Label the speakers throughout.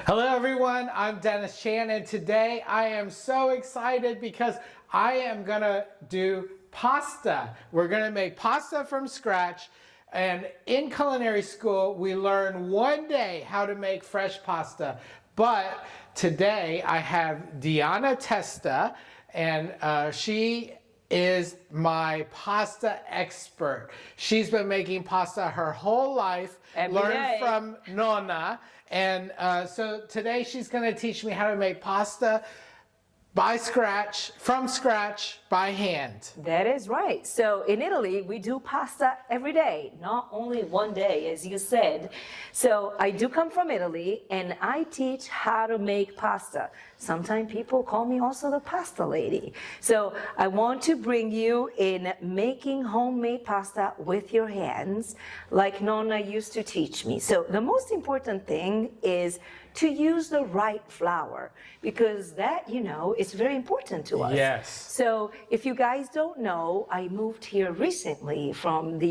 Speaker 1: Hello everyone, I'm Dennis Chan, and today I am so excited because I am gonna do pasta. We're gonna make pasta from scratch, and in culinary school we learn one day how to make fresh pasta. But today I have Diana Testa, and she is my pasta expert. She's been making pasta her whole life, learned from Nonna, and so today she's going to teach me how to make pasta from scratch, by hand.
Speaker 2: That is right. So in Italy, we do pasta every day, not only one day, as you said. So I do come from Italy, and I teach how to make pasta. Sometimes people call me also the pasta lady. So I want to bring you in making homemade pasta with your hands, like Nonna used to teach me. So the most important thing is to use the right flour, because that, is very important to us.
Speaker 1: Yes.
Speaker 2: So if you guys don't know, I moved here recently from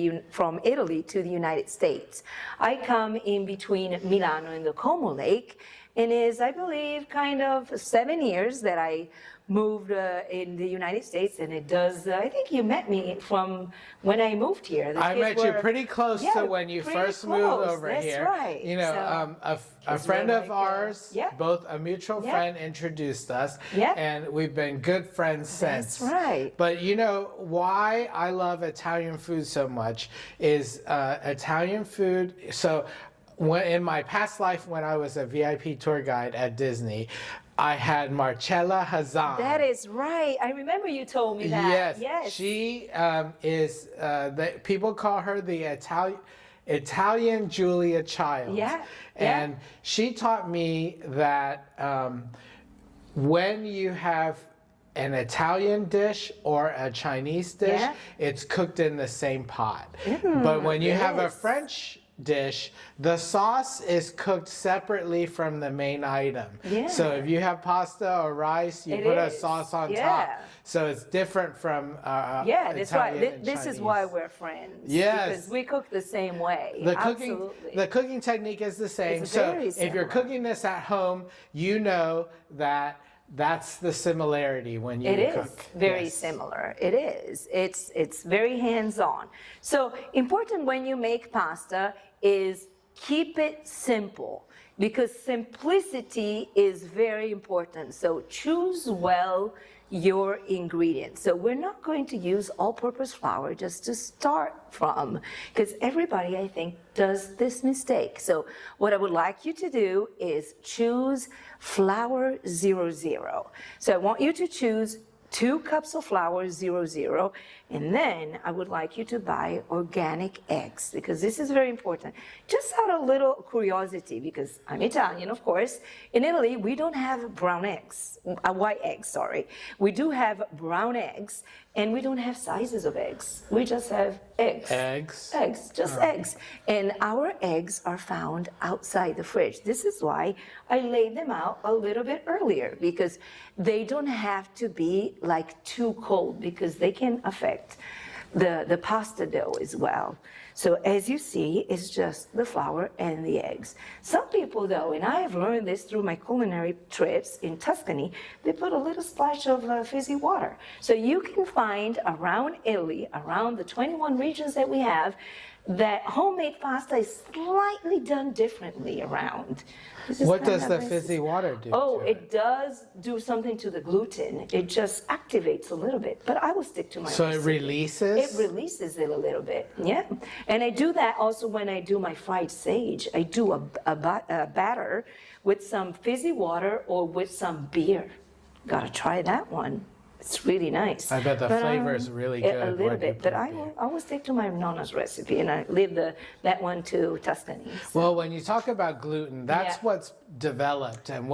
Speaker 2: Italy to the United States. I come in between Milano and the Como Lake, and is, I believe, kind of 7 years that I moved in the United States, and it does, I think you met me from when I moved here.
Speaker 1: I met you pretty close to when you first moved over here.
Speaker 2: That's right.
Speaker 1: A friend of ours, both a mutual friend, introduced us, and we've been good friends since.
Speaker 2: That's right.
Speaker 1: But why I love Italian food so much is Italian food. So in my past life, when I was a VIP tour guide at Disney, I had Marcella Hazan.
Speaker 2: That is right. I remember you told me that.
Speaker 1: Yes. She is, people call her the Italian Julia Child. And she taught me that when you have an Italian dish or a Chinese dish, it's cooked in the same pot. But when you have a French dish, the sauce is cooked separately from the main item. So if you have pasta or rice, you put a sauce on top. So it's different from
Speaker 2: that's why this is why we're friends. Because we cook the same way.
Speaker 1: The cooking technique is the same. So if you're cooking this at home, you know that that's the similarity when you cook.
Speaker 2: It is very similar. It is. It's very hands-on. So important when you make pasta is keep it simple, because simplicity is very important. So choose well your ingredients. So we're not going to use all-purpose flour just to start from, because everybody, I think, does this mistake. So what I would like you to do is choose flour 00. So I want you to choose 2 cups of flour 00, and then I would like you to buy organic eggs, because this is very important. Just out of little curiosity, because I'm Italian, of course. In Italy, we don't have brown eggs, white eggs, sorry. We do have brown eggs, and we don't have sizes of eggs. We just have eggs. Eggs. And our eggs are found outside the fridge. This is why I laid them out a little bit earlier, because they don't have to be like too cold, because they can affect the pasta dough as well. So as you see, it's just the flour and the eggs. Some people though, and I have learned this through my culinary trips in Tuscany, they put a little splash of fizzy water. So you can find around Italy, around the 21 regions that we have, that homemade pasta is slightly done differently around.
Speaker 1: What does the fizzy water do?
Speaker 2: It does do something to the gluten. It just activates a little bit, but I will stick to my
Speaker 1: So
Speaker 2: recipe.
Speaker 1: It releases?
Speaker 2: It releases it a little bit, And I do that also when I do my fried sage. I do a batter with some fizzy water or with some beer. Gotta try that one. It's really nice.
Speaker 1: I bet the flavor is really good.
Speaker 2: A little bit, but I will stick to my Nonna's recipe, and I leave that one to Tuscany.
Speaker 1: So. Well, when you talk about gluten, that's what's developed and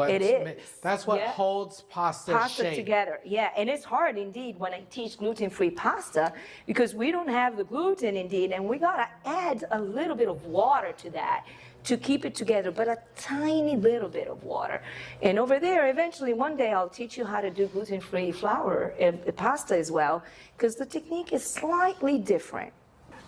Speaker 1: that's what holds pasta shape
Speaker 2: together. And it's hard indeed when I teach gluten-free pasta, because we don't have the gluten indeed, and we gotta add a little bit of water to that to keep it together, but a tiny little bit of water. And over there, eventually one day I'll teach you how to do gluten-free flour and pasta as well, because the technique is slightly different.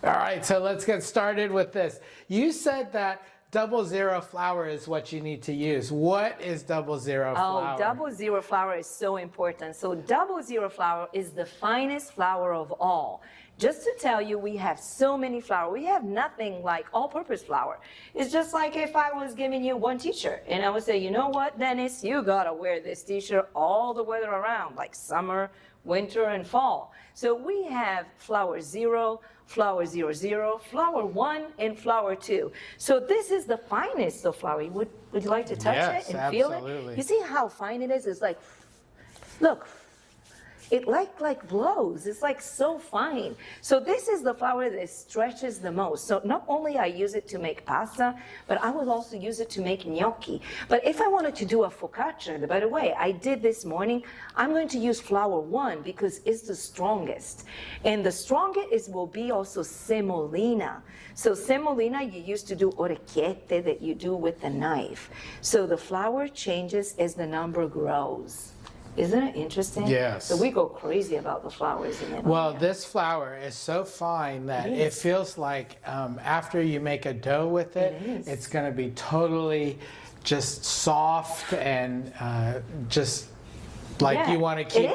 Speaker 1: All right, so let's get started with this. You said that 0 flour is what you need to use. What is 0 flour?
Speaker 2: Oh, 0 flour is so important. So 0 flour is the finest flour of all. Just to tell you, we have so many flour. We have nothing like all-purpose flour. It's just like if I was giving you one t-shirt and I would say, you know what, Dennis, you gotta wear this t-shirt all the weather around, like summer, winter, and fall. So we have flour 0, flour 00, flour 1, and flour 2. So this is the finest of flour. Would you like to touch
Speaker 1: Yes,
Speaker 2: it and feel
Speaker 1: absolutely.
Speaker 2: it? You see how fine it is? It's like, look. It like blows. It's like so fine. So this is the flour that stretches the most. So not only I use it to make pasta, but I will also use it to make gnocchi. But if I wanted to do a focaccia, by the way, I did this morning, I'm going to use flour 1 because it's the strongest. And the strongest will be also semolina. So semolina, you used to do orecchiette that you do with the knife. So the flour changes as the number grows. Isn't it interesting?
Speaker 1: Yes.
Speaker 2: So we go crazy about the flours in it.
Speaker 1: Well, this flour is so fine that it feels like after you make a dough with it, it's going to be totally just soft and just like you want to keep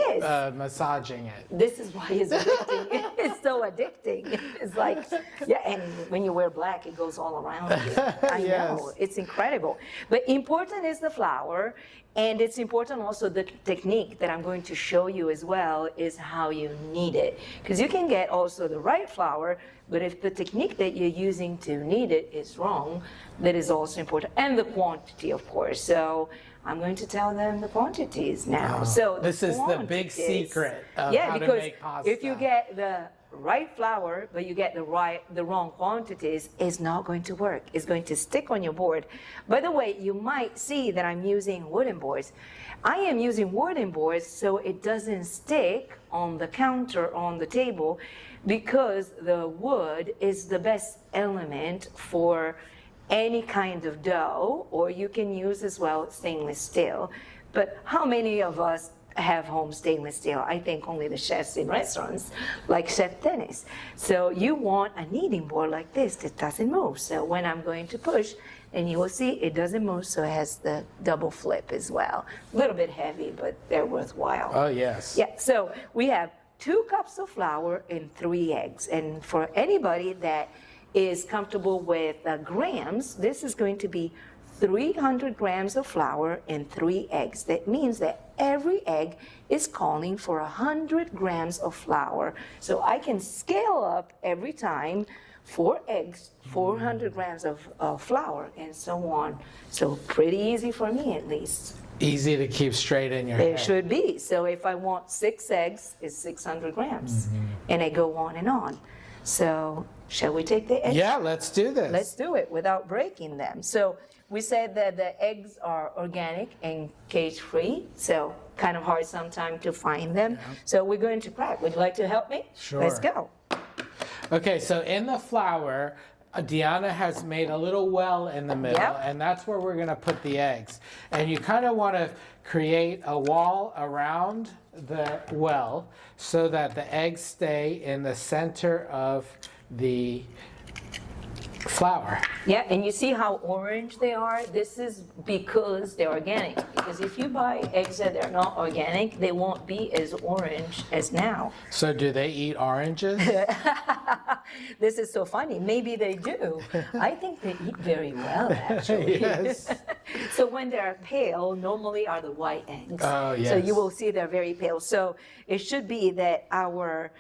Speaker 1: massaging it.
Speaker 2: This is why it's addicting. It's so addicting. It's like, yeah, and when you wear black, it goes all around you. I know, it's incredible. But important is the flour, and it's important also the technique that I'm going to show you as well is how you knead it. Because you can get also the right flour, but if the technique that you're using to knead it is wrong, that is also important. And the quantity, of course. So I'm going to tell them the quantities now. So
Speaker 1: this is the big secret of how to make pasta.
Speaker 2: If you get the right flour, but you get the wrong quantities, it's not going to work. It's going to stick on your board. By the way, you might see that I'm using wooden boards. I am using wooden boards so it doesn't stick on the counter, on the table, because the wood is the best element for any kind of dough, or you can use as well stainless steel. But how many of us have home stainless steel? I think only the chefs in restaurants, like Chef Dennis. So you want a kneading board like this that doesn't move. So when I'm going to push, and you will see it doesn't move, so it has the double flip as well. A little bit heavy, but they're worthwhile.
Speaker 1: Oh, yes.
Speaker 2: Yeah, so we have 2 cups of flour and 3 eggs. And for anybody that is comfortable with grams, this is going to be 300 grams of flour and 3 eggs. That means that every egg is calling for 100 grams of flour. So I can scale up every time 4 eggs, 400 grams of flour, and so on. So pretty easy for me, at least.
Speaker 1: Easy to keep straight in your head.
Speaker 2: It should be. So if I want 6 eggs, it's 600 grams. And I go on and on. So shall we take the eggs?
Speaker 1: Yeah, let's do this.
Speaker 2: Let's do it without breaking them. So we said that the eggs are organic and cage-free, so kind of hard sometimes to find them. So we're going to crack. Would you like to help me?
Speaker 1: Sure.
Speaker 2: Let's go.
Speaker 1: Okay, so in the flour, Diana has made a little well in the middle, and that's where we're going to put the eggs. And you kind of want to create a wall around the well so that the eggs stay in the center of the flour.
Speaker 2: Yeah, and you see how orange they are? This is because they're organic. Because if you buy eggs that are not organic, they won't be as orange as now.
Speaker 1: So do they eat oranges?
Speaker 2: This is so funny. Maybe they do. I think they eat very well, actually.
Speaker 1: Yes.
Speaker 2: So when they're pale, normally are the white eggs.
Speaker 1: Oh, yes.
Speaker 2: So you will see they're very pale. So it should be that our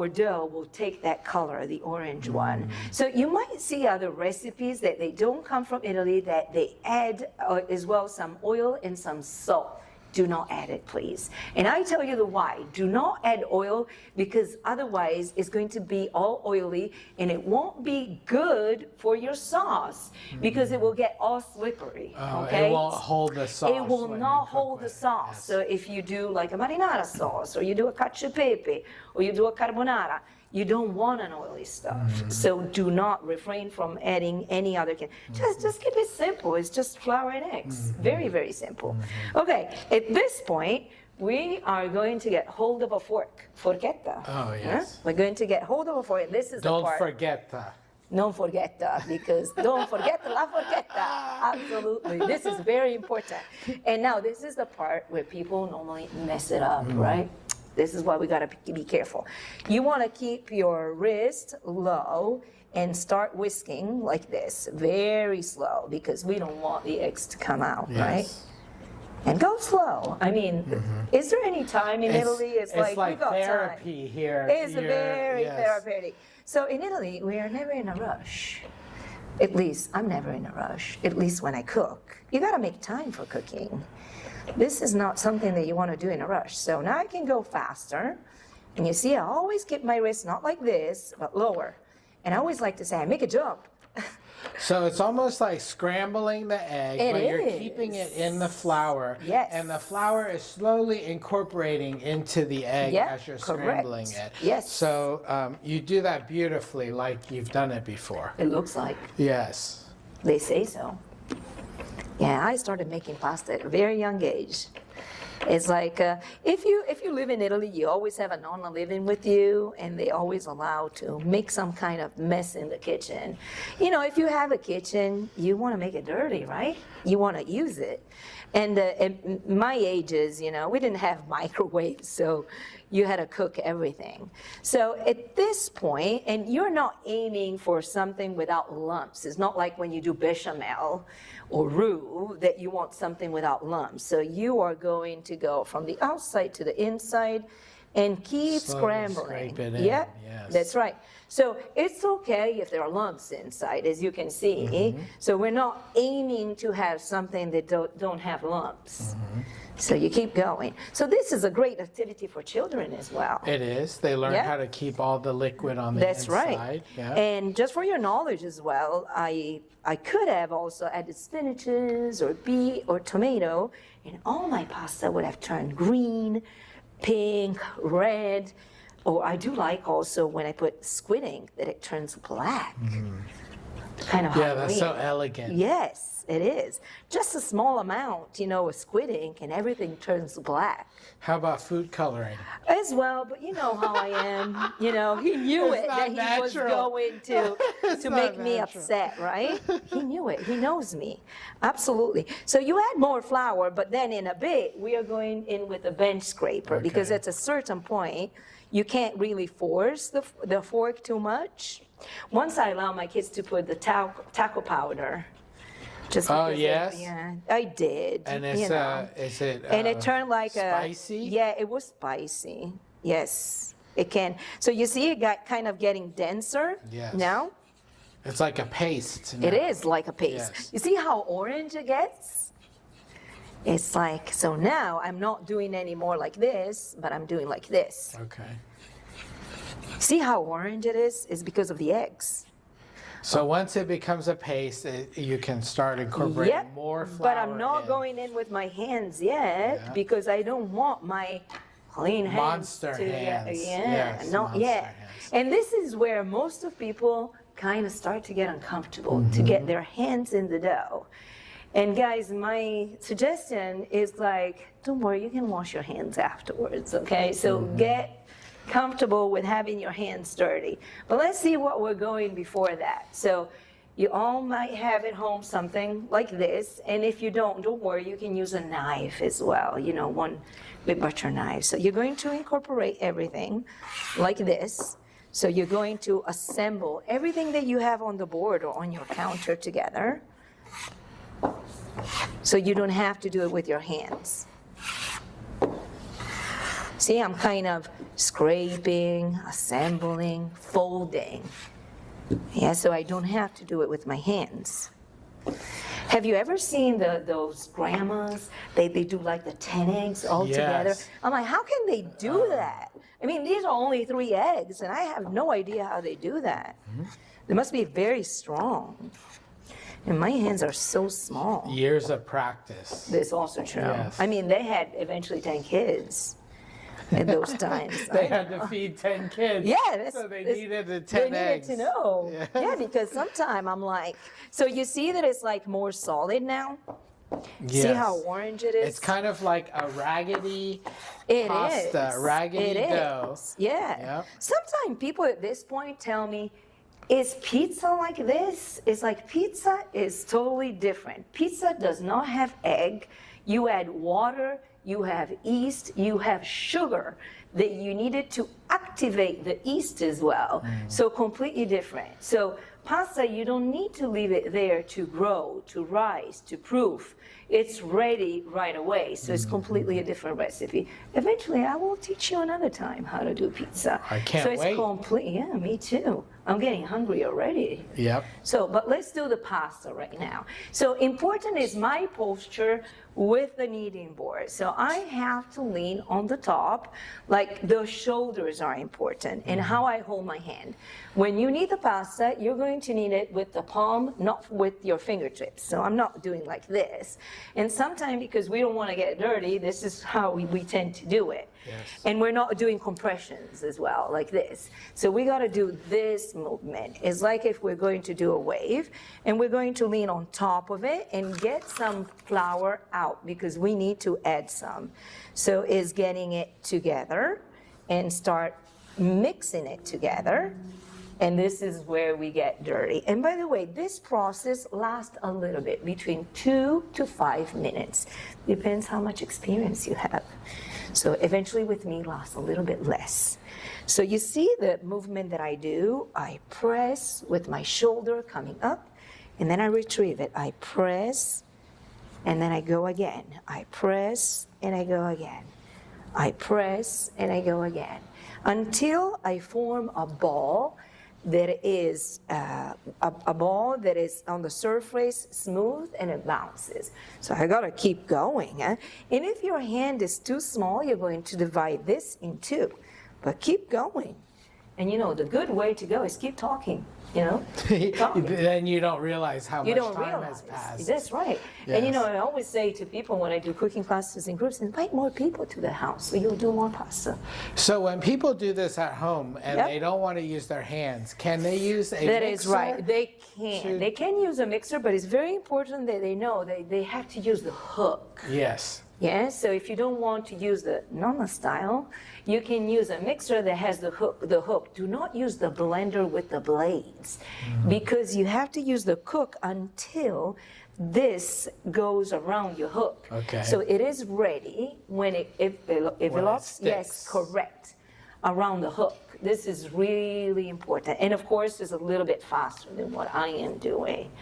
Speaker 2: dough will take that color, the orange one. So you might see other recipes that they don't come from Italy that they add as well some oil and some salt. Do not add it, please. And I tell you the why. Do not add oil because otherwise it's going to be all oily and it won't be good for your sauce because it will get all slippery. Okay?
Speaker 1: It won't hold the sauce.
Speaker 2: It will not hold the sauce.
Speaker 1: Yes.
Speaker 2: So if you do like a marinara sauce or you do a cacio e pepe or you do a carbonara, you don't want an oily stuff. So do not refrain from adding any other. Just keep it simple. It's just flour and eggs. Very, very simple. Okay, at this point, we are going to get hold of a fork, forchetta.
Speaker 1: Oh, yes.
Speaker 2: We're going to get hold of a fork. This is the
Speaker 1: Don't
Speaker 2: part.
Speaker 1: forget the.
Speaker 2: non forgetta, because don't forget la forchetta. Absolutely. This is very important. And now this is the part where people normally mess it up, right? This is why we gotta be careful. You wanna keep your wrist low and start whisking like this, very slow, because we don't want the eggs to come out, right? And go slow. I mean, is there any time in Italy? It's like we got
Speaker 1: therapy
Speaker 2: time.
Speaker 1: here.
Speaker 2: It's very therapeutic. So in Italy, we are never in a rush. At least I'm never in a rush, at least when I cook. You gotta make time for cooking. This is not something that you wanna do in a rush. So now I can go faster. And you see, I always keep my wrist not like this, but lower. And I always like to say, I make a jump.
Speaker 1: So it's almost like scrambling the egg, but you're
Speaker 2: is.
Speaker 1: keeping it in the flour.
Speaker 2: Yes.
Speaker 1: And the flour is slowly incorporating into the egg
Speaker 2: Yep,
Speaker 1: as you're
Speaker 2: correct.
Speaker 1: scrambling it.
Speaker 2: Yes.
Speaker 1: So you do that beautifully, like you've done it before.
Speaker 2: It looks like.
Speaker 1: Yes.
Speaker 2: They say so. Yeah, I started making pasta at a very young age. It's like if you live in Italy, you always have a nonna living with you, and they always allow to make some kind of mess in the kitchen. You know, if you have a kitchen, you want to make it dirty, right? You want to use it. And at my ages, you know, we didn't have microwaves, so you had to cook everything. So at this point, and you're not aiming for something without lumps. It's not like when you do bechamel or roux that you want something without lumps. So you are going to go from the outside to the inside and keep
Speaker 1: Slowly
Speaker 2: scrambling.
Speaker 1: scrape it in,
Speaker 2: Yeah,
Speaker 1: yes.
Speaker 2: that's right. So it's okay if there are lumps inside, as you can see. So we're not aiming to have something that don't have lumps. So you keep going. So this is a great activity for children as well.
Speaker 1: It is. They learn
Speaker 2: Yeah.
Speaker 1: how to keep all the liquid on the
Speaker 2: That's
Speaker 1: inside.
Speaker 2: right.
Speaker 1: Yeah.
Speaker 2: And just for your knowledge as well, I could have also added spinaches or beet or tomato, and all my pasta would have turned green, pink, red. Or I do like also when I put squid ink that it turns black. Kind of
Speaker 1: Yeah, that's so
Speaker 2: Halloween.
Speaker 1: elegant.
Speaker 2: Yes, it is. Just a small amount, you know, of squid ink, and everything turns black.
Speaker 1: How about food coloring?
Speaker 2: As well, but you know how I am. You know, he knew
Speaker 1: It's
Speaker 2: it that
Speaker 1: not
Speaker 2: he was
Speaker 1: natural.
Speaker 2: going to
Speaker 1: It's
Speaker 2: make
Speaker 1: not
Speaker 2: me
Speaker 1: natural.
Speaker 2: upset, right? He knew it. He knows me. Absolutely. So you add more flour, but then in a bit we are going in with a bench scraper because
Speaker 1: Okay.
Speaker 2: at a certain point you can't really force the fork too much. Once I allow my kids to put the taco powder. Just
Speaker 1: Oh,
Speaker 2: because
Speaker 1: yes?
Speaker 2: yeah, I did.
Speaker 1: And
Speaker 2: you
Speaker 1: it's
Speaker 2: know.
Speaker 1: is it
Speaker 2: And it turned like
Speaker 1: spicy?
Speaker 2: Yeah, it was spicy. Yes, it can. So you see it got kind of getting denser
Speaker 1: Yes.
Speaker 2: now?
Speaker 1: It's like a paste.
Speaker 2: It
Speaker 1: now.
Speaker 2: is like a paste.
Speaker 1: Yes.
Speaker 2: You see how orange it gets? It's like, so now I'm not doing any more like this, but I'm doing like this.
Speaker 1: Okay.
Speaker 2: See how orange it is? It's because of the eggs.
Speaker 1: So once it becomes a paste, you can start incorporating
Speaker 2: Yep,
Speaker 1: more flour.
Speaker 2: but I'm not
Speaker 1: in.
Speaker 2: going in with my hands yet
Speaker 1: Yeah.
Speaker 2: because I don't want my clean hands
Speaker 1: Monster
Speaker 2: to
Speaker 1: hands.
Speaker 2: yeah,
Speaker 1: Yes,
Speaker 2: not
Speaker 1: monster
Speaker 2: yet.
Speaker 1: hands.
Speaker 2: And this is where most of people kind of start to get uncomfortable to get their hands in the dough. And guys, my suggestion is like, don't worry, you can wash your hands afterwards, okay? So get comfortable with having your hands dirty. But let's see what we're going before that. So you all might have at home something like this, and if you don't worry, you can use a knife as well, you know, one big butter knife. So you're going to incorporate everything like this. So you're going to assemble everything that you have on the board or on your counter together. So you don't have to do it with your hands. See, I'm kind of scraping, assembling, folding. Yeah, so I don't have to do it with my hands. Have you ever seen those grandmas? They do like the 10 eggs all together.
Speaker 1: Yes.
Speaker 2: I'm like, how can they do that? I mean, these are only 3 eggs, and I have no idea how they do that. They must be very strong. And my hands are so small.
Speaker 1: Years of practice.
Speaker 2: That's also true.
Speaker 1: Yes.
Speaker 2: I mean, they had eventually 10 kids at those times.
Speaker 1: They
Speaker 2: I
Speaker 1: had
Speaker 2: know.
Speaker 1: to feed 10 kids.
Speaker 2: Yeah, that's,
Speaker 1: So they
Speaker 2: that's-
Speaker 1: needed the
Speaker 2: they
Speaker 1: 10 eggs.
Speaker 2: needed to know.
Speaker 1: Yes.
Speaker 2: Yeah, because sometimes I'm like, so you see that it's like more solid now? See
Speaker 1: Yes.
Speaker 2: how orange it is?
Speaker 1: It's kind of like a raggedy
Speaker 2: It
Speaker 1: pasta,
Speaker 2: is.
Speaker 1: raggedy
Speaker 2: It
Speaker 1: dough.
Speaker 2: is. Yeah.
Speaker 1: Yep.
Speaker 2: Sometimes people at this point tell me, Is pizza like this? It's like pizza is totally different. Pizza does not have egg. You add water, you have yeast, you have sugar that you needed to activate the yeast as well. So completely different. So pasta, you don't need to leave it there to grow, to rise, to proof. It's ready right away. So it's completely a different recipe. Eventually, I will teach you another time how to do pizza.
Speaker 1: I can't
Speaker 2: so it's
Speaker 1: wait.
Speaker 2: Yeah, me too. I'm getting hungry already.
Speaker 1: Yep.
Speaker 2: So, but let's do the pasta right now. So important is my posture with the kneading board. So I have to lean on the top, like the shoulders are important, and how I hold my hand. When you knead the pasta, you're going to knead it with the palm, not with your fingertips. So I'm not doing like this. And sometimes because we don't want to get dirty, this is how we tend to do it.
Speaker 1: Yes.
Speaker 2: And we're not doing compressions as well, like this. So we got to do this movement. It's like if we're going to do a wave, and we're going to lean on top of it and get some flour out because we need to add some. So is getting it together and start mixing it together. And this is where we get dirty. And by the way, this process lasts a little bit, between 2 to 5 minutes. Depends how much experience you have. So eventually with me lasts a little bit less. So you see the movement that I do. I press with my shoulder coming up, and then I retrieve it. I press, and then I go again. I press, and I go again. I press, and I go again. Until I form a ball that is a ball that is on the surface smooth and it bounces. So I gotta keep going. And if your hand is too small, you're going to divide this in two. But keep going. And you know, the good way to go is keep talking, you know? Keep talking.
Speaker 1: Then you don't realize how
Speaker 2: You
Speaker 1: much
Speaker 2: don't
Speaker 1: time
Speaker 2: realize.
Speaker 1: has passed.
Speaker 2: That's right. And you
Speaker 1: Yes.
Speaker 2: know, I always say to people when I do cooking classes in groups, invite more people to the house so you'll do more pasta.
Speaker 1: So when people do this at home and
Speaker 2: Yep.
Speaker 1: they don't want to use their hands, can they use a mixer?
Speaker 2: That is right. They can.
Speaker 1: to-
Speaker 2: They can use a mixer, but it's very important that they know they have to use the hook.
Speaker 1: Yes.
Speaker 2: Yeah, so if you don't want to use the nonna style, you can use a mixer that has the hook. Do not use the blender with the blades because you have to use the hook until this goes around your hook.
Speaker 1: Okay.
Speaker 2: So it is ready when if it locks, yes,
Speaker 1: sticks.
Speaker 2: correct, around the hook. This is really important. And of course, it's a little bit faster than what I am doing.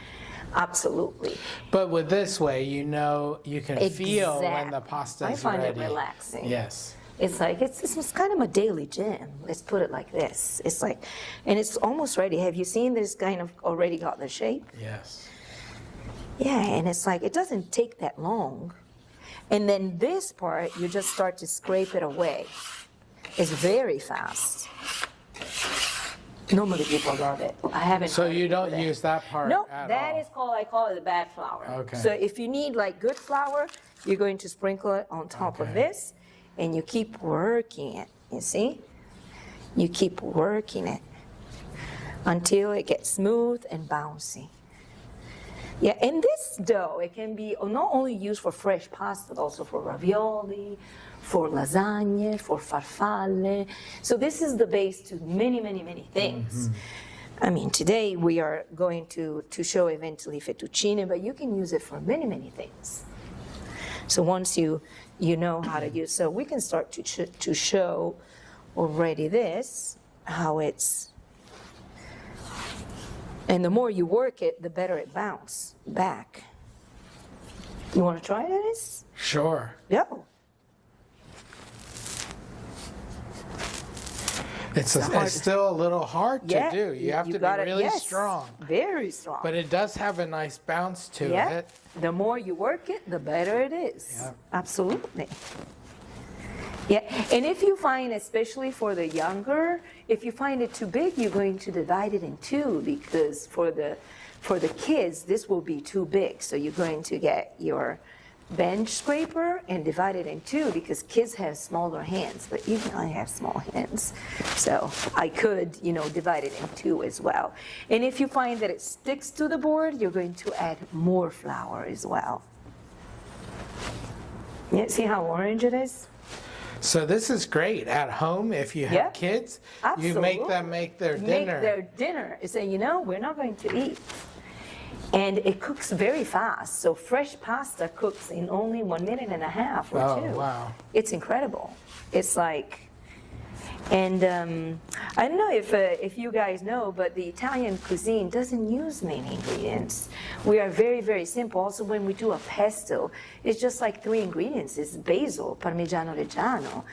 Speaker 2: Absolutely.
Speaker 1: But with this way, you know, you can feel when the
Speaker 2: Exact-
Speaker 1: pasta
Speaker 2: I
Speaker 1: is
Speaker 2: find
Speaker 1: ready.
Speaker 2: it relaxing.
Speaker 1: Yes.
Speaker 2: It's like, it's kind of a daily gym. Let's put it like this. It's like, and it's almost ready. Have you seen this kind of already got the shape?
Speaker 1: Yes.
Speaker 2: Yeah, and it's like, it doesn't take that long. And then this part, you just start to scrape it away. It's very fast. Normally people love it. I haven't.
Speaker 1: So
Speaker 2: heard
Speaker 1: you
Speaker 2: people
Speaker 1: don't
Speaker 2: that-
Speaker 1: use that part
Speaker 2: No,
Speaker 1: at
Speaker 2: that
Speaker 1: all?
Speaker 2: is called, I call it the bad flour.
Speaker 1: Okay.
Speaker 2: So if you need like good flour, you're going to sprinkle it on top of
Speaker 1: Okay.
Speaker 2: this, and you keep working it, you see? You keep working it until it gets smooth and bouncy. Yeah, and this dough, it can be not only used for fresh pasta, but also for ravioli, for lasagna, for farfalle. So this is the base to many, many, many things. I mean, today we are going to show eventually fettuccine, but you can use it for many, many things. So once you know how to use, so we can start to show already this, how it's, and the more you work it, the better it bounces back. You want to try it, Dennis?
Speaker 1: Sure.
Speaker 2: Yeah.
Speaker 1: It's
Speaker 2: hard-
Speaker 1: still a little hard to
Speaker 2: Yeah,
Speaker 1: do. You have to be
Speaker 2: gotta-
Speaker 1: really
Speaker 2: yes,
Speaker 1: strong.
Speaker 2: Very strong.
Speaker 1: But it does have a nice bounce to
Speaker 2: Yeah,
Speaker 1: it.
Speaker 2: the more you work it, the better it is.
Speaker 1: Yeah.
Speaker 2: Absolutely. Yeah, and if you find, especially for the younger, if you find it too big, you're going to divide it in two because for the kids, this will be too big. So you're going to get your bench scraper and divide it in two because kids have smaller hands, but even I have small hands. So I could, divide it in two as well. And if you find that it sticks to the board, you're going to add more flour as well. Yeah, see how orange it is?
Speaker 1: So this is great at home if you have
Speaker 2: Yeah,
Speaker 1: kids. You make them make their dinner.
Speaker 2: Make their dinner. You say, you know, we're not going to eat. And it cooks very fast. So fresh pasta cooks in only 1.5 minutes or two.
Speaker 1: Oh, wow.
Speaker 2: It's incredible. It's like, and I don't know if you guys know, but the Italian cuisine doesn't use many ingredients. We are very, very simple. Also, when we do a pesto, it's just like 3 ingredients. It's basil, Parmigiano Reggiano,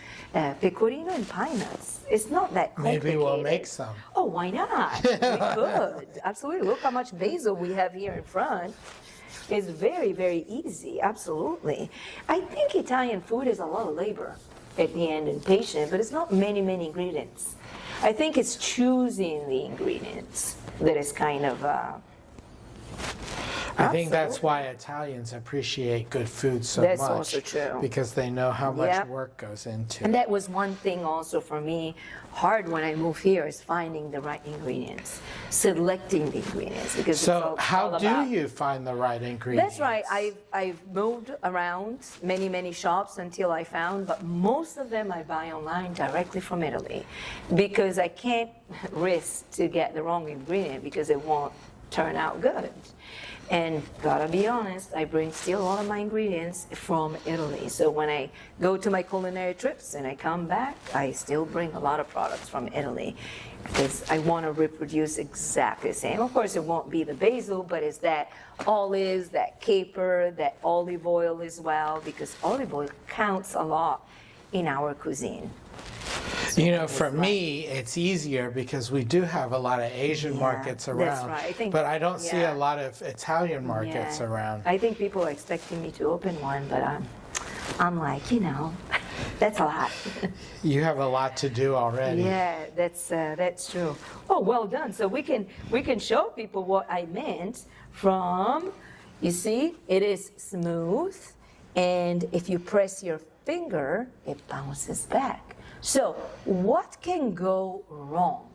Speaker 2: pecorino, and pine nuts. It's not that complicated.
Speaker 1: Maybe we'll make some.
Speaker 2: Oh, why not? We could. Absolutely. Look how much basil we have here in front. It's very, very easy. Absolutely. I think Italian food is a lot of labor at the end and patient, but it's not many, many ingredients. I think it's choosing the ingredients that is kind of.
Speaker 1: I think that's why Italians appreciate good food so much.
Speaker 2: That's also true.
Speaker 1: Because they know how much
Speaker 2: Yep.
Speaker 1: work goes into
Speaker 2: And
Speaker 1: it.
Speaker 2: that was one thing also for me, hard when I moved here, is finding the right ingredients, selecting the ingredients. Because
Speaker 1: So
Speaker 2: it's all
Speaker 1: how do
Speaker 2: about-
Speaker 1: you find the right ingredients?
Speaker 2: That's right. I've moved around many, many shops until I found, but most of them I buy online directly from Italy because I can't risk to get the wrong ingredient because it won't turn out good. And gotta be honest, I bring still all of my ingredients from Italy. So when I go to my culinary trips and I come back, I still bring a lot of products from Italy because I want to reproduce exactly the same. Of course, it won't be the basil, but it's that olives, that caper, that olive oil as well, because olive oil counts a lot in our cuisine.
Speaker 1: You know, for me, it's easier because we do have a lot of Asian
Speaker 2: Yeah,
Speaker 1: markets
Speaker 2: that's
Speaker 1: around.
Speaker 2: right. I think-
Speaker 1: But I don't see
Speaker 2: yeah.
Speaker 1: a lot of Italian markets
Speaker 2: Yeah.
Speaker 1: around.
Speaker 2: I think people are expecting me to open one, but I'm like, you know, that's a lot.
Speaker 1: You have a lot to do already.
Speaker 2: Yeah, that's true. Oh, well done. So we can show people what I meant from. You see, it is smooth, and if you press your finger, it bounces back. So what can go wrong?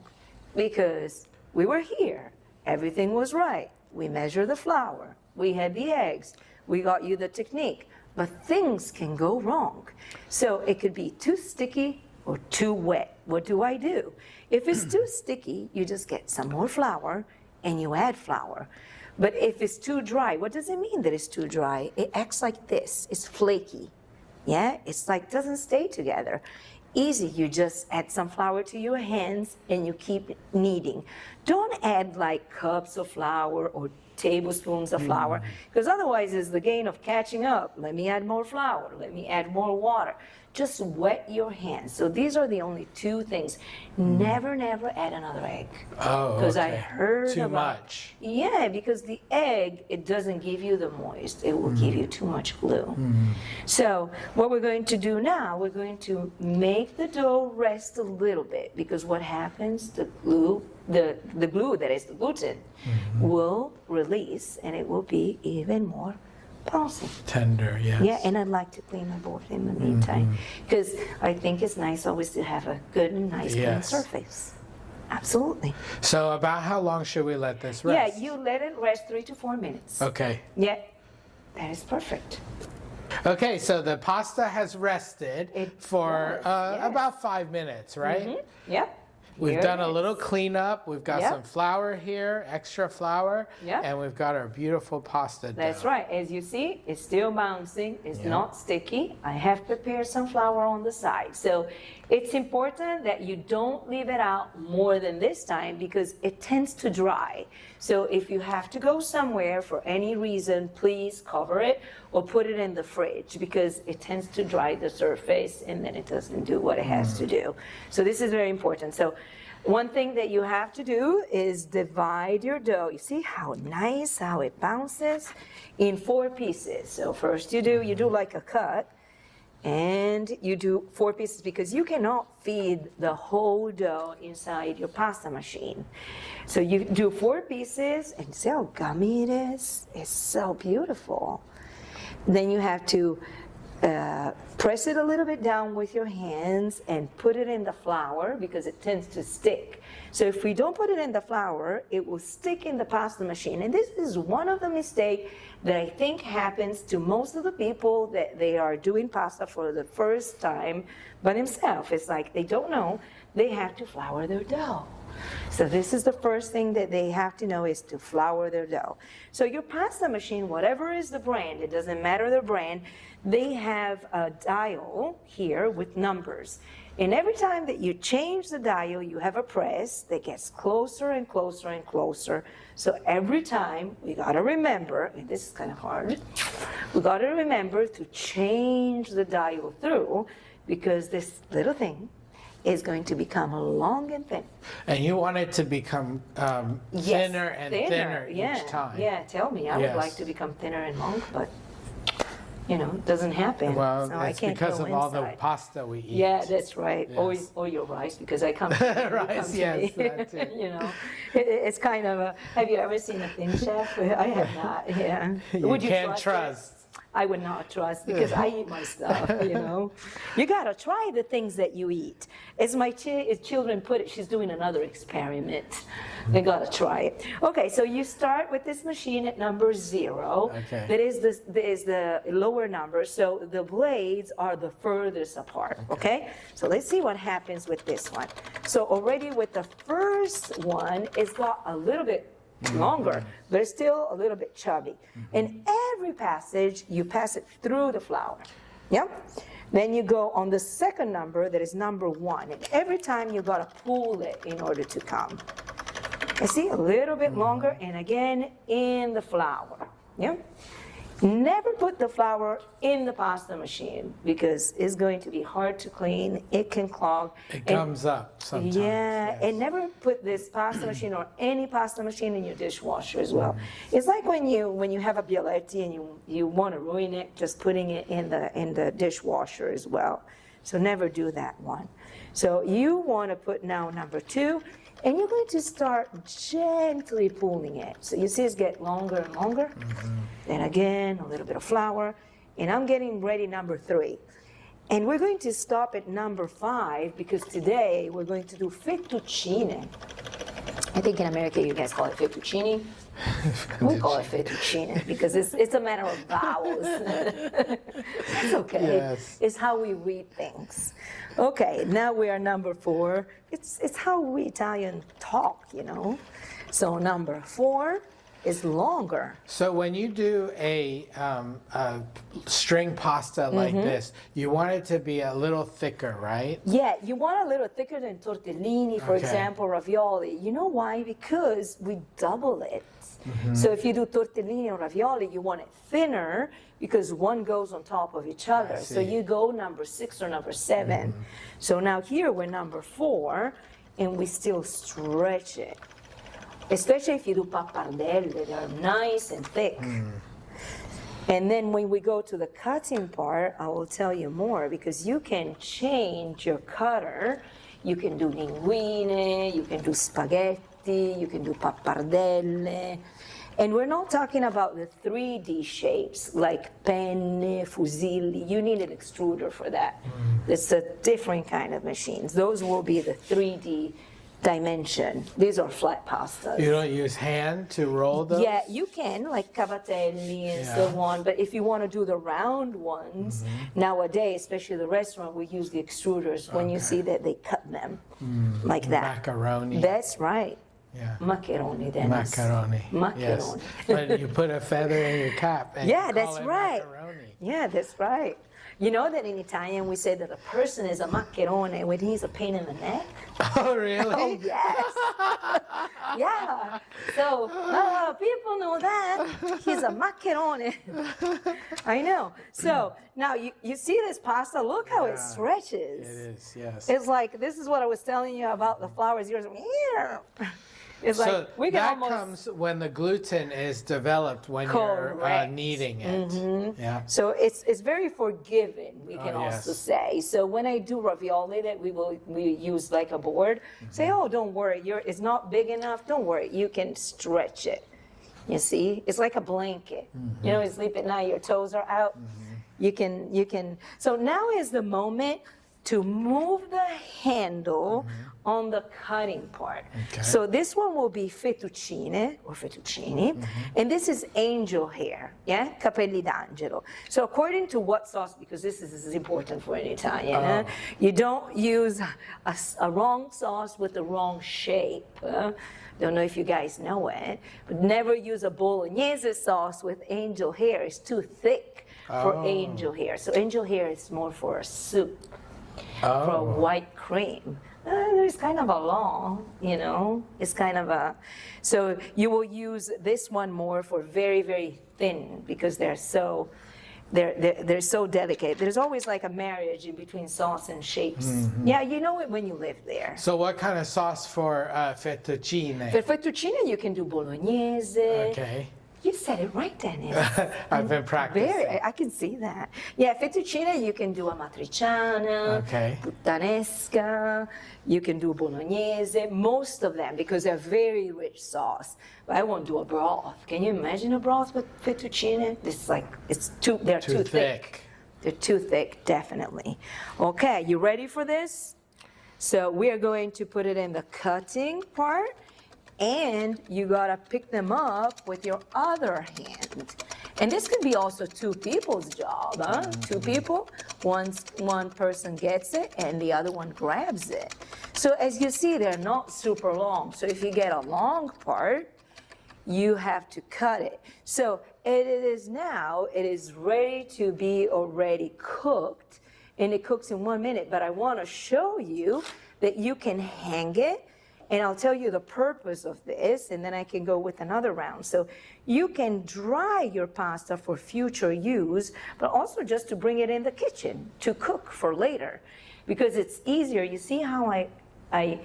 Speaker 2: Because we were here, everything was right. We measured the flour, we had the eggs, we got you the technique, but things can go wrong. So it could be too sticky or too wet. What do I do? If it's too sticky, you just get some more flour and you add flour. But if it's too dry, what does it mean that it's too dry? It acts like this, it's flaky. Yeah, it's like doesn't stay together. Easy, you just add some flour to your hands and you keep kneading. Don't add like cups of flour or tablespoons of flour, because otherwise it's the game of catching up. Let me add more flour, let me add more water. Just wet your hands. So these are the only 2 things. Never, never add another egg.
Speaker 1: Oh,
Speaker 2: Because I
Speaker 1: okay.
Speaker 2: heard
Speaker 1: Too
Speaker 2: about,
Speaker 1: much.
Speaker 2: Yeah, because the egg, it doesn't give you the moist. It will give you too much glue. So what we're going to do now, we're going to make the dough rest a little bit, because what happens, the glue that is the gluten will release and it will be even more bouncy.
Speaker 1: Tender, yes.
Speaker 2: Yeah, and I'd like to clean my board in the meantime, because I think it's nice always to have a good and nice clean
Speaker 1: Yes.
Speaker 2: surface. Absolutely.
Speaker 1: So about how long should we let this rest?
Speaker 2: Yeah, you let it rest 3 to 4 minutes.
Speaker 1: Okay.
Speaker 2: Yeah, that is perfect.
Speaker 1: Okay, so the pasta has rested
Speaker 2: It
Speaker 1: for
Speaker 2: does, yes.
Speaker 1: about 5 minutes, right?
Speaker 2: Yep.
Speaker 1: We've
Speaker 2: Here
Speaker 1: done
Speaker 2: it
Speaker 1: a
Speaker 2: is.
Speaker 1: little cleanup. We've got
Speaker 2: Yep.
Speaker 1: some flour here, extra flour,
Speaker 2: Yep.
Speaker 1: and we've got our beautiful pasta dough.
Speaker 2: That's right. As you see, it's still bouncing. It's
Speaker 1: Yeah.
Speaker 2: not sticky. I have prepared some flour on the side. So it's important that you don't leave it out more than this time because it tends to dry. So if you have to go somewhere for any reason, please cover it or put it in the fridge because it tends to dry the surface and then it doesn't do what it has to do. So this is very important. So one thing that you have to do is divide your dough. You see how nice, how it bounces in 4 pieces. So first you do like a cut, and you do 4 pieces because you cannot feed the whole dough inside your pasta machine. So you do 4 pieces, and see how gummy it is? It's so beautiful. Then you have to press it a little bit down with your hands and put it in the flour because it tends to stick. So if we don't put it in the flour, it will stick in the pasta machine. And this is one of the mistakes that I think happens to most of the people that they are doing pasta for the first time by themselves. It's like they don't know they have to flour their dough. So this is the first thing that they have to know, is to flour their dough. So your pasta machine, whatever is the brand, it doesn't matter the brand, they have a dial here with numbers. And every time that you change the dial, you have a press that gets closer and closer and closer. So every time, we gotta remember, and this is kind of hard, we gotta remember to change the dial through, because this little thing is going to become long and thin.
Speaker 1: And you want it to become thinner and thinner each time.
Speaker 2: Yeah, tell me. I would like to become thinner and long, but you know, it doesn't happen.
Speaker 1: Well,
Speaker 2: so
Speaker 1: it's because of all the pasta we eat.
Speaker 2: Yeah, that's right.
Speaker 1: Yes.
Speaker 2: Or your rice, because I come
Speaker 1: Rice, yes, that too.
Speaker 2: you know, it's kind of a, have you ever seen a Thin Chef? I have not, yeah.
Speaker 1: You can't trust.
Speaker 2: I would not trust, because I eat my stuff, you know. You gotta try the things that you eat. As my children put it, she's doing another experiment. They gotta try it. Okay, so you start with this machine at number 0.
Speaker 1: Okay.
Speaker 2: That is the lower number, so the blades are the furthest apart, okay? So let's see what happens with this one. So already with the first one, it's got a little bit longer, but it's still a little bit chubby. And every passage, you pass it through the flour. Yeah? Then you go on the second number, that is number 1. And every time you gotta pull it in order to come. You see, a little bit longer, and again, in the flour. Yeah? Never put the flour in the pasta machine, because it's going to be hard to clean. It can clog.
Speaker 1: It comes up sometimes.
Speaker 2: Yeah,
Speaker 1: yes.
Speaker 2: and never put this pasta machine or any pasta machine in your dishwasher as well. It's like when you have a bialetti and you want to ruin it, just putting it in the dishwasher as well. So never do that one. So you want to put now number 2. And you're going to start gently pulling it. So you see it's get longer and longer. Then again, a little bit of flour. And I'm getting ready number 3. And we're going to stop at number 5, because today we're going to do fettuccine. I think in America you guys call it fettuccine. We call it fettuccine because it's a matter of vowels. It's okay.
Speaker 1: Yes.
Speaker 2: It's how we read things. Okay, now we are number 4. It's how we Italian talk, you know. So number 4 is longer.
Speaker 1: So when you do a string pasta like this, you want it to be a little thicker, right?
Speaker 2: Yeah, you want a little thicker than tortellini, for example, ravioli. You know why? Because we double it. So if you do tortellini or ravioli, you want it thinner because one goes on top of each other. So you go number 6 or number 7. So now here we're number 4, and we still stretch it. Especially if you do pappardelle, they are nice and thick. And then when we go to the cutting part, I will tell you more, because you can change your cutter. You can do linguine, you can do spaghetti, you can do pappardelle. And we're not talking about the 3D shapes like penne, fusilli. You need an extruder for that. It's a different kind of machines. Those will be the 3D dimension. These are flat pastas.
Speaker 1: You don't use hand to roll those?
Speaker 2: Yeah, you can, like cavatelli and so on, but if you want to do the round ones, nowadays, especially the restaurant, we use the extruders when you see that they cut them like that.
Speaker 1: Macaroni.
Speaker 2: That's right.
Speaker 1: Yeah.
Speaker 2: Macaroni, Dennis.
Speaker 1: Macaroni.
Speaker 2: Macaroni.
Speaker 1: Yes. But you put a feather in your cap and
Speaker 2: Yeah,
Speaker 1: you
Speaker 2: that's
Speaker 1: call it
Speaker 2: right.
Speaker 1: macaroni.
Speaker 2: Yeah, that's right. You know that in Italian we say that a person is a maccherone when he's a pain in the neck?
Speaker 1: Oh, really?
Speaker 2: Oh, yes. Yeah. So people know that. He's a maccherone. I know. So now you see this pasta. Look how it stretches.
Speaker 1: It is, yes.
Speaker 2: It's like, this is what I was telling you about the flours. Yours, it's
Speaker 1: So
Speaker 2: like we can
Speaker 1: that
Speaker 2: almost.
Speaker 1: comes when the gluten is developed when you're
Speaker 2: Correct.
Speaker 1: kneading it. Yeah.
Speaker 2: So it's very forgiving, we can
Speaker 1: Oh,
Speaker 2: also
Speaker 1: yes.
Speaker 2: say. So when I do ravioli that we use like a board, say, oh, don't worry, it's not big enough, don't worry, you can stretch it. You see, it's like a blanket. You know, you sleep at night, your toes are out. So now is the moment to move the handle on the cutting part.
Speaker 1: Okay.
Speaker 2: So this one will be fettuccine or fettuccine, and this is angel hair, yeah, capelli d'angelo. So according to what sauce, because this is important for an Italian, you don't use a wrong sauce with the wrong shape. Don't know if you guys know it, but never use a bolognese sauce with angel hair. It's too thick for angel hair. So angel hair is more for a soup. For a white cream. There's kind of a long, it's kind of a, so you will use this one more for very, very thin because they're so delicate. There's always like a marriage in between sauce and shapes. Yeah, you know it when you live there.
Speaker 1: So what kind of sauce for fettuccine?
Speaker 2: For fettuccine, you can do bolognese.
Speaker 1: Okay.
Speaker 2: You said it right, Dennis.
Speaker 1: I've been practicing.
Speaker 2: I can see that. Yeah, fettuccine, you can do amatriciana,
Speaker 1: Okay.
Speaker 2: puttanesca, you can do bolognese, most of them, because they're very rich sauce. But I won't do a broth. Can you imagine a broth with fettuccine? They're too thick. They're too thick, definitely. Okay, you ready for this? So we are going to put it in the cutting part. And you gotta pick them up with your other hand. And this could be also two people's job, huh? Two people, one person gets it and the other one grabs it. So as you see, they're not super long. So if you get a long part, you have to cut it. So it is ready to be already cooked, and it cooks in 1 minute. But I wanna show you that you can hang it. And I'll tell you the purpose of this, and then I can go with another round. So you can dry your pasta for future use, but also just to bring it in the kitchen to cook for later, because it's easier. You see how I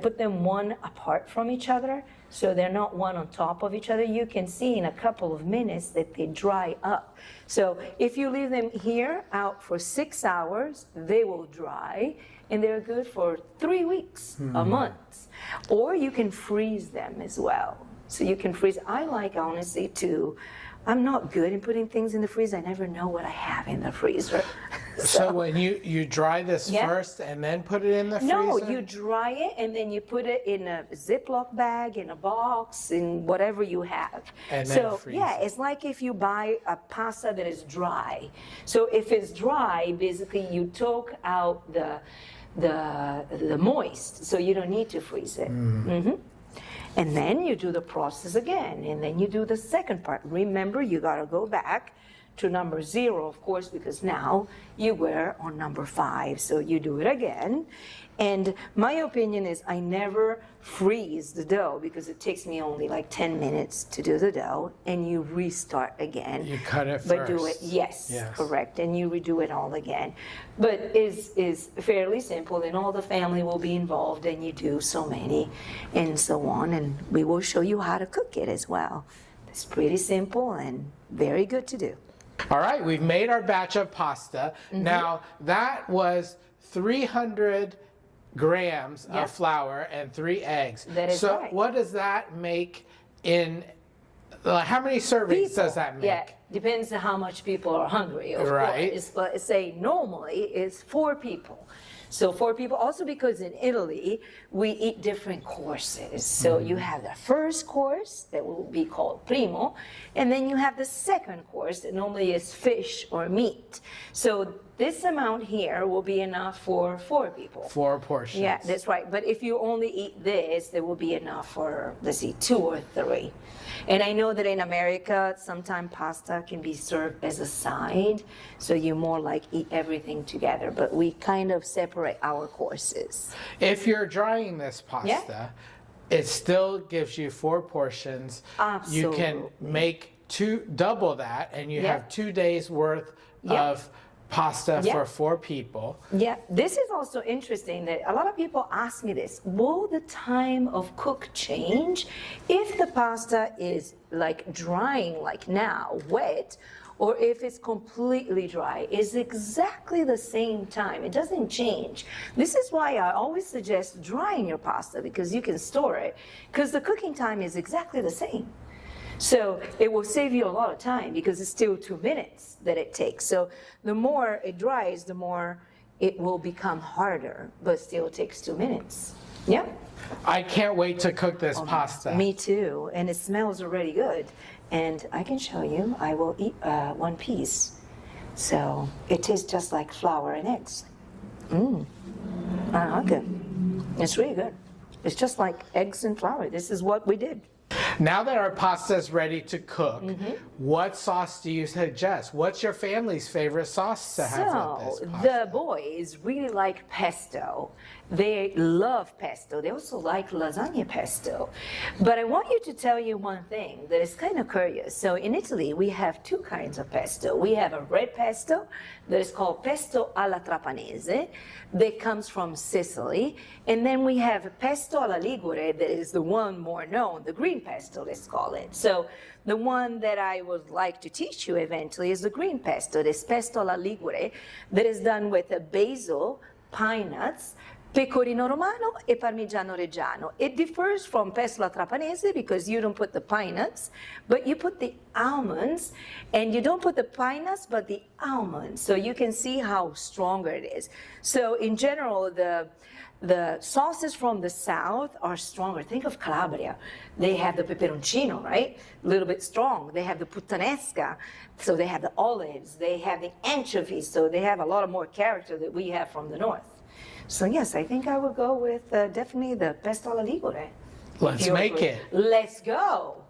Speaker 2: put them one apart from each other, so they're not one on top of each other. You can see in a couple of minutes that they dry up. So if you leave them here out for 6 hours, they will dry, and they're good for 3 weeks, a month. Or you can freeze them as well. So you can freeze. I like, honestly, I'm not good in putting things in the freezer. I never know what I have in the freezer.
Speaker 1: So when you dry this first and then put it in the freezer?
Speaker 2: No, you dry it and then you put it in a Ziploc bag, in a box, in whatever you have.
Speaker 1: And then freeze it.
Speaker 2: It's like if you buy a pasta that is dry. So if it's dry, basically you took out the moist, so you don't need to freeze it. And then you do the process again, and then you do the second part. Remember, you gotta go back to number 0, of course, because now you were on number 5, so you do it again. And my opinion is I never freeze the dough because it takes me only like 10 minutes to do the dough, and you restart again.
Speaker 1: You cut it
Speaker 2: But
Speaker 1: first.
Speaker 2: do it, yes, correct, and you redo it all again. But is fairly simple, and all the family will be involved, and you do so many, and so on, and we will show you how to cook it as well. It's pretty simple and very good to do.
Speaker 1: All right, we've made our batch of pasta. Now, that was 300 grams of flour and 3 eggs.
Speaker 2: That is
Speaker 1: so
Speaker 2: right.
Speaker 1: what does that make in, how many servings does that make?
Speaker 2: Yeah, depends on how much people are hungry, of course. But say normally it's 4 people. So 4 people, also because in Italy, we eat different courses. So you have the first course that will be called primo, and then you have the second course that normally is fish or meat. So this amount here will be enough for 4 people.
Speaker 1: 4 portions.
Speaker 2: Yeah, that's right. But if you only eat this, there will be enough for, let's see, 2 or 3. And I know that in America, sometimes pasta can be served as a side, so you more like eat everything together. But we kind of separate our courses.
Speaker 1: If you're drying this pasta, it still gives you 4 portions.
Speaker 2: Absolutely.
Speaker 1: You can make double that, and you have 2 days worth of pasta for 4 people.
Speaker 2: Yeah, this is also interesting that a lot of people ask me this. Will the time of cook change if the pasta is like drying like now, wet, or if it's completely dry? It's exactly the same time. It doesn't change. This is why I always suggest drying your pasta, because you can store it, because the cooking time is exactly the same. So it will save you a lot of time because it's still 2 minutes that it takes. So the more it dries, the more it will become harder, but still takes 2 minutes. Yeah.
Speaker 1: I can't wait to cook this pasta.
Speaker 2: Me too, and it smells already good. And I can show you, I will eat one piece. So it tastes just like flour and eggs. I like it. It's really good. It's just like eggs and flour. This is what we did.
Speaker 1: Now that our pasta is ready to cook, what sauce do you suggest? What's your family's favorite sauce to have with this pasta?
Speaker 2: The boys really like pesto. They love pesto. They also like lasagna pesto. But I want you to tell you one thing that is kind of curious. So in Italy, we have two kinds of pesto. We have a red pesto that is called pesto alla trapanese that comes from Sicily. And then we have pesto alla ligure that is the one more known, the green pesto, let's call it. So the one that I would like to teach you eventually is the green pesto, this pesto alla ligure that is done with a basil, pine nuts, pecorino romano e parmigiano reggiano. It differs from pesto alla trapanese because you don't put the pine nuts, but you put the almonds, and you don't put the pine nuts, but the almonds. So you can see how stronger it is. So in general, the sauces from the south are stronger. Think of Calabria. They have the peperoncino, right? A little bit strong. They have the puttanesca, so they have the olives. They have the anchovies, so they have a lot of more character that we have from the north. So yes, I think I would go with definitely the pesto alla ligure.
Speaker 1: Let's make it.
Speaker 2: Let's go.